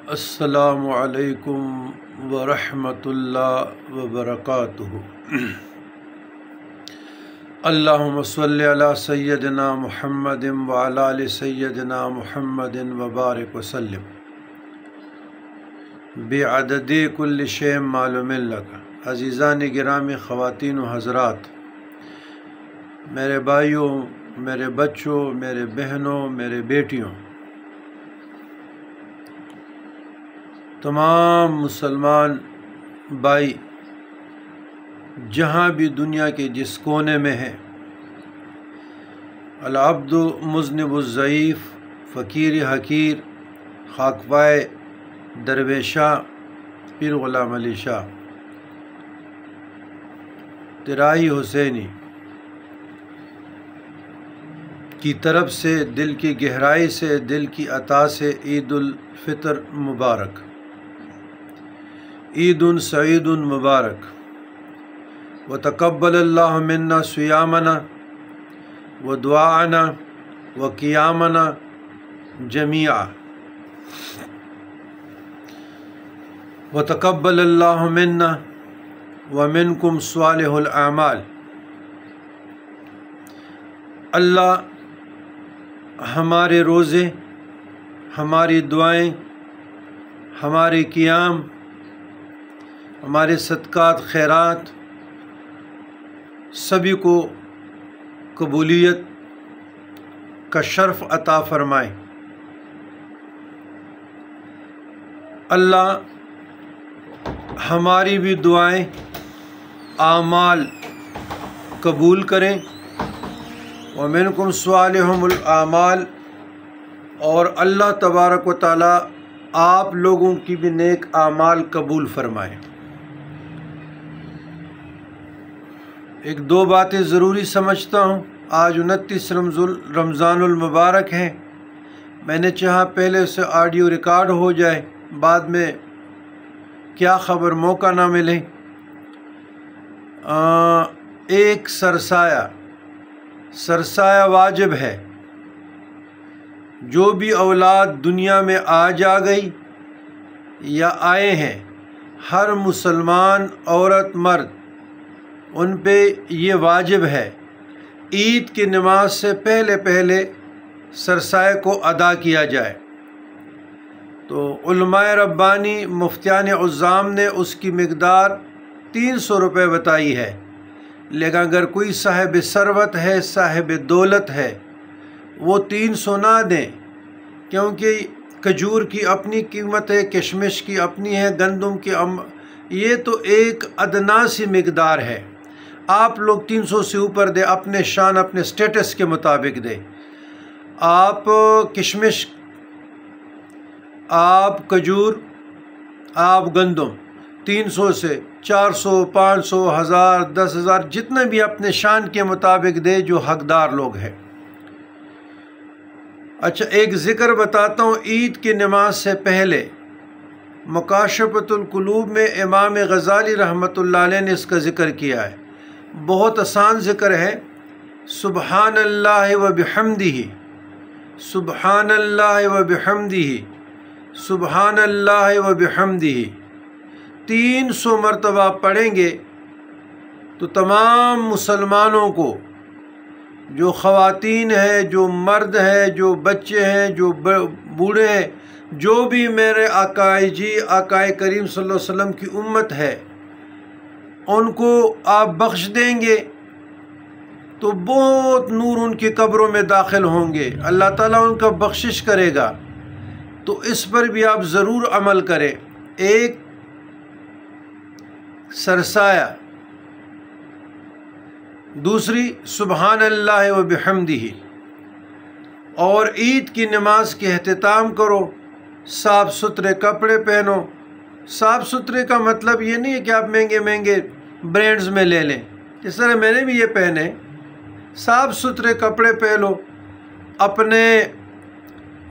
السلام علیکم ورحمۃ اللہ وبرکاتہ۔ اللہم صلی علی سیدنا محمد وعلی آل سیدنا محمد وبارک وسلم بعدد کل شیء معلوم لک۔ عزیزان گرامی، خواتین و حضرات، میرے بھائیوں، میرے بچوں، میرے بہنوں، میرے بیٹیوں، تمام مسلمان بھائی جہاں بھی دنیا کے جس کونے میں ہیں، العبد مذنب الضعیف، فقیر حقیر، خاکپائے درویشہ، پیر غلام علی شاہ طرائی حسینی کی طرف سے دل کی گہرائی سے، دل کی عطا سے عید الفطر مبارک، عید سعید مبارک۔ وتقبل اللہ منا صیامنا ودعاءنا وقیامنا جمیعا، وتقبل اللہ منا ومنکم صالح الاعمال۔ اللہ ہمارے روزے، ہماری دعائیں، ہمارے قیام، ہمارے صدقات خیرات سبھی کو قبولیت کا شرف عطا فرمائے۔ اللہ ہماری بھی دعائیں، اعمال قبول کریں۔ ومنکم صالح الاعمال، اور اللہ تبارک و تعالیٰ آپ لوگوں کی بھی نیک اعمال قبول فرمائے۔ ایک دو باتیں ضروری سمجھتا ہوں۔ آج 29 رمضان المبارک ہے۔ میں نے چاہا پہلے سے آڈیو ریکارڈ ہو جائے، بعد میں کیا خبر موقع نہ ملے۔ ایک سرسایہ واجب ہے۔ جو بھی اولاد دنیا میں آج آ گئی یا آئے ہیں، ہر مسلمان عورت مرد، ان پہ یہ واجب ہے عید کی نماز سے پہلے سرسایہ کو ادا کیا جائے۔ تو علماء ربانی، مفتیان عظام نے اس کی مقدار 300 روپے بتائی ہے، لیکن اگر کوئی صاحب ثروت ہے، صاحب دولت ہے، وہ 300 نہ دیں، کیونکہ کھجور کی اپنی قیمت ہے، کشمش کی اپنی ہے، گندم کی یہ تو ایک ادنا سی مقدار ہے۔ آپ لوگ 300 سے اوپر دے، اپنے شان، اپنے سٹیٹس کے مطابق دے۔ آپ کشمش، آپ کھجور، آپ گندم 300 سے 400، 500، 1000، 10,000، جتنے بھی اپنے شان کے مطابق دے جو حقدار لوگ ہیں۔ اچھا، ایک ذکر بتاتا ہوں عید کی نماز سے پہلے۔ مکاشفۃ القلوب میں امام غزالی رحمۃ اللہ علیہ نے اس کا ذکر کیا ہے۔ بہت آسان ذکر ہے۔ سبحان اللہ و بحمدہ، سبحان اللہ و بحمدہ، سبحان اللہ و بحمدہ 300 مرتبہ پڑھیں گے تو تمام مسلمانوں کو، جو خواتین ہیں، جو مرد ہیں، جو بچے ہیں، جو بوڑھے ہیں، جو بھی میرے آقائے کریم صلی اللہ علیہ وسلم کی امت ہے، ان کو آپ بخش دیں گے تو بہت نور ان کی قبروں میں داخل ہوں گے، اللہ تعالیٰ ان کا بخشش کرے گا۔ تو اس پر بھی آپ ضرور عمل کریں۔ ایک سرسایہ، دوسری سبحان اللہ و بحمدہ، اور عید کی نماز کے اہتمام کرو۔ صاف ستھرے کپڑے پہنو۔ صاف ستھرے کا مطلب یہ نہیں ہے کہ آپ مہنگے برینڈز میں لے لیں، جس طرح میں نے بھی یہ پہنے۔ صاف ستھرے کپڑے پہنو، اپنے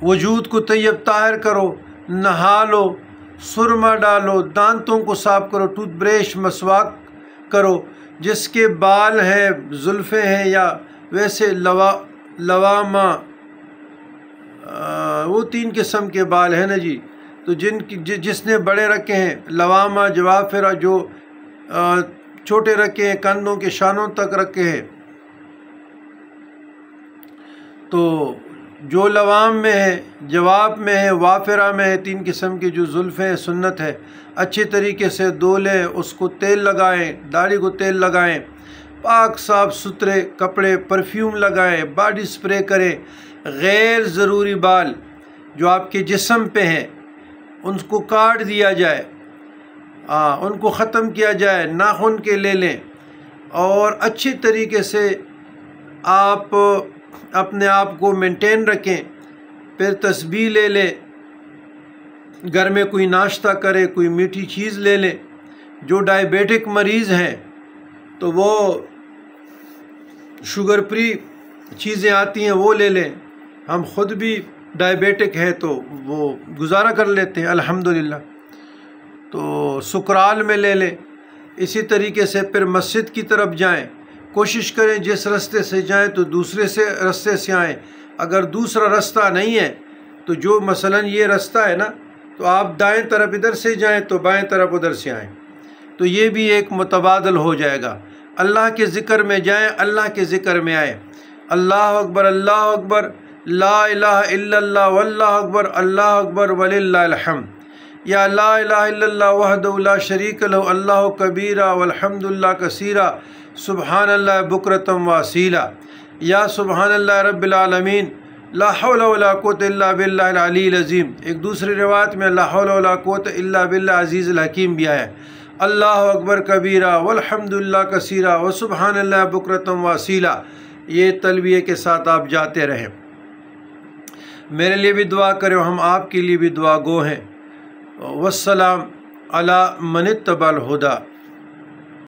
وجود کو طیب طاہر کرو، نہا لو، سرما ڈالو، دانتوں کو صاف کرو، ٹوتھ برش، مسواک کرو۔ جس کے بال ہیں، زلفیں ہیں، یا ویسے لوامہ، وہ 3 قسم کے بال ہیں نا جی، تو جس نے بڑے رکھے ہیں لوامہ جوافرہ، جو چھوٹے رکھے ہیں کندھوں کے شانوں تک رکھے ہیں، تو جو لوام میں ہے، جواب میں ہے، وافرہ میں ہے، 3 قسم کی جو زلفیں سنت ہے، اچھے طریقے سے دھولیں، اس کو تیل لگائیں، داڑھی کو تیل لگائیں، پاک صاف ستھرے کپڑے، پرفیوم لگائیں، باڈی سپرے کریں، غیر ضروری بال جو آپ کے جسم پہ ہیں ان کو کاٹ دیا جائے، ان کو ختم کیا جائے، ناخن کے لے لیں، اور اچھے طریقے سے آپ اپنے آپ کو مینٹین رکھیں۔ پھر تسبیح لے لیں، گھر میں کوئی ناشتہ کرے، کوئی میٹھی چیز لے لیں۔ جو ڈائبیٹک مریض ہیں تو وہ شوگر فری چیزیں آتی ہیں وہ لے لیں، ہم خود بھی ڈائبیٹک ہے تو وہ گزارا کر لیتے ہیں الحمدللہ، تو سکرال میں لے لیں۔ اسی طریقے سے پھر مسجد کی طرف جائیں، کوشش کریں جس راستے سے جائیں تو دوسرے راستے سے آئیں، اگر دوسرا راستہ نہیں ہے تو جو مثلاً یہ راستہ ہے نا تو آپ دائیں طرف ادھر سے جائیں تو بائیں طرف ادھر سے آئیں، تو یہ بھی ایک متبادل ہو جائے گا۔ اللہ کے ذکر میں جائیں، اللہ کے ذکر میں آئیں، اللہ اکبر اللہ اکبر، لا الہ الا اللہ واللہ اکبر، اللہ اکبر وللہ الحمد، یا لا الہ الا اللہ وحدہ لا شریک لہ، اللہ کبیرہ والحمد للہ کثیرہ، سبحان اللہ بکرۃ واصیلا، یا سبحان اللہ رب العالمین، لا حول ولا قوت الا باللہ العلی العظیم۔ ایک دوسری روایت میں لا حول ولا قوت الا باللہ عزیز الحکیم بھی آیا ہے۔ اللہ اکبر کبیرہ والحمد للہ کثیرہ وسبحان اللہ بکرۃ واصیلا، یہ تلبیہ کے ساتھ آپ جاتے رہیں۔ میرے لیے بھی دعا کریں، ہم آپ کے لیے بھی دعا گو ہیں۔ والسلام علی من اتبع الہدی۔